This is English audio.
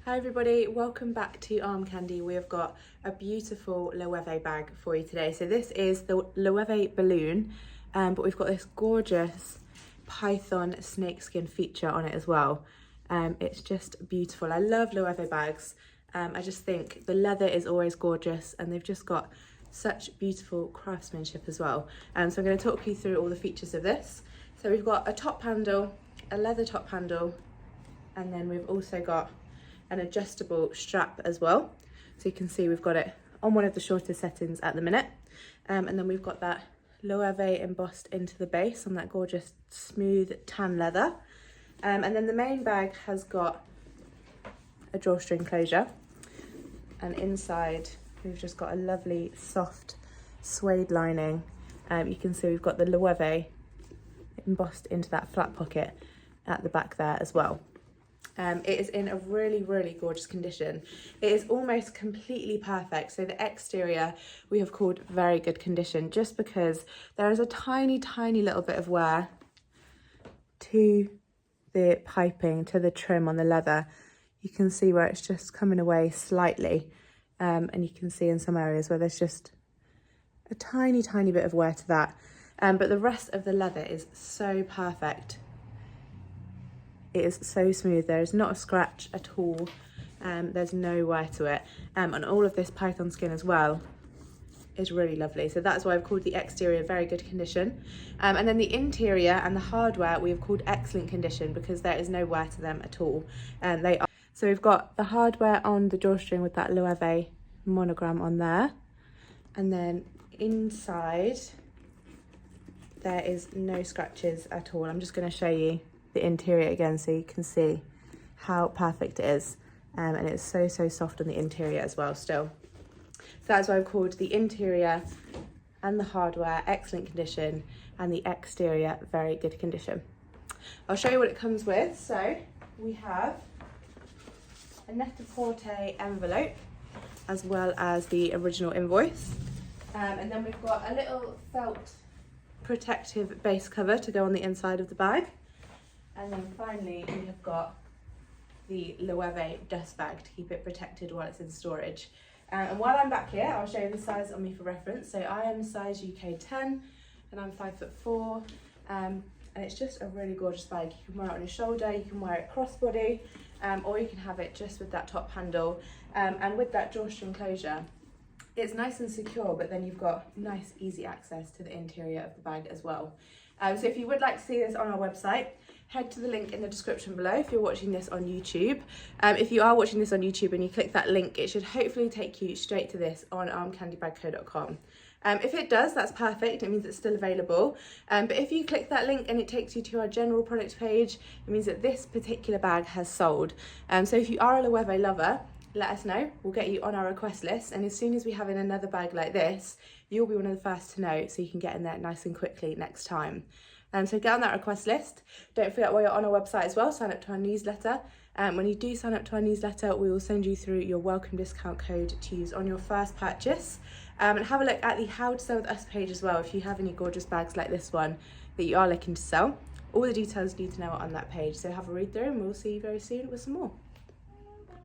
Hi everybody, welcome back to Armcandy. We have got a beautiful Loewe bag for you today. So this is the Loewe balloon, but we've got this gorgeous python snakeskin feature on it as well. It's just beautiful. I love Loewe bags. I just think the leather is always gorgeous and they've just got such beautiful craftsmanship as well. So I'm going to talk you through all the features of this. So we've got a top handle, a leather top handle, and then we've also got an adjustable strap as well. So you can see we've got it on one of the shorter settings at the minute. And then we've got that Loewe embossed into the base on that gorgeous smooth tan leather. And then the main bag has got a drawstring closure. And inside we've just got a lovely soft suede lining. You can see we've got the Loewe embossed into that flat pocket at the back there as well. It is in a really, really gorgeous condition. It is almost completely perfect. So the exterior we have called very good condition just because there is a tiny, tiny little bit of wear to the piping, to the trim on the leather. You can see where it's just coming away slightly. And you can see in some areas where there's just a tiny, tiny bit of wear to that. But the rest of the leather is so perfect. It is so smooth. There is not a scratch at all. There's no wear to it. And all of this python skin as well is really lovely. So that's why I've called the exterior very good condition. And then the interior and the hardware we have called excellent condition because there is no wear to them at all. So we've got the hardware on the drawstring with that Loewe monogram on there. And then inside there is no scratches at all. I'm just going to show you the interior again so you can see how perfect it is, and it's so soft on the interior as well still. So that's why I've called the interior and the hardware excellent condition and the exterior very good condition. I'll show you what it comes with. So we have a net-a-porter envelope as well as the original invoice, and then we've got a little felt protective base cover to go on the inside of the bag. And then finally, we have got the Loewe dust bag to keep it protected while it's in storage. And while I'm back here, I'll show you the size on me for reference. So I am size UK 10 and I'm 5'4". And it's just a really gorgeous bag. You can wear it on your shoulder, you can wear it crossbody, or you can have it just with that top handle. And with that drawstring closure, it's nice and secure, but then you've got nice, easy access to the interior of the bag as well. So if you would like to see this on our website, head to the link in the description below if you're watching this on YouTube. If you are watching this on YouTube and you click that link, it should hopefully take you straight to this on armcandybagco.com. If it does, that's perfect. It means it's still available. But if you click that link and it takes you to our general product page, it means that this particular bag has sold. So if you are a Loewe lover, let us know. We'll get you on our request list. And as soon as we have in another bag like this, you'll be one of the first to know so you can get in there nice and quickly next time. So get on that request list. Don't forget while you're on our website as well, sign up to our newsletter. When you do sign up to our newsletter, we will send you through your welcome discount code to use on your first purchase. And have a look at the How to Sell With Us page as well if you have any gorgeous bags like this one that you are looking to sell. All the details you need to know are on that page. So have a read through and we'll see you very soon with some more.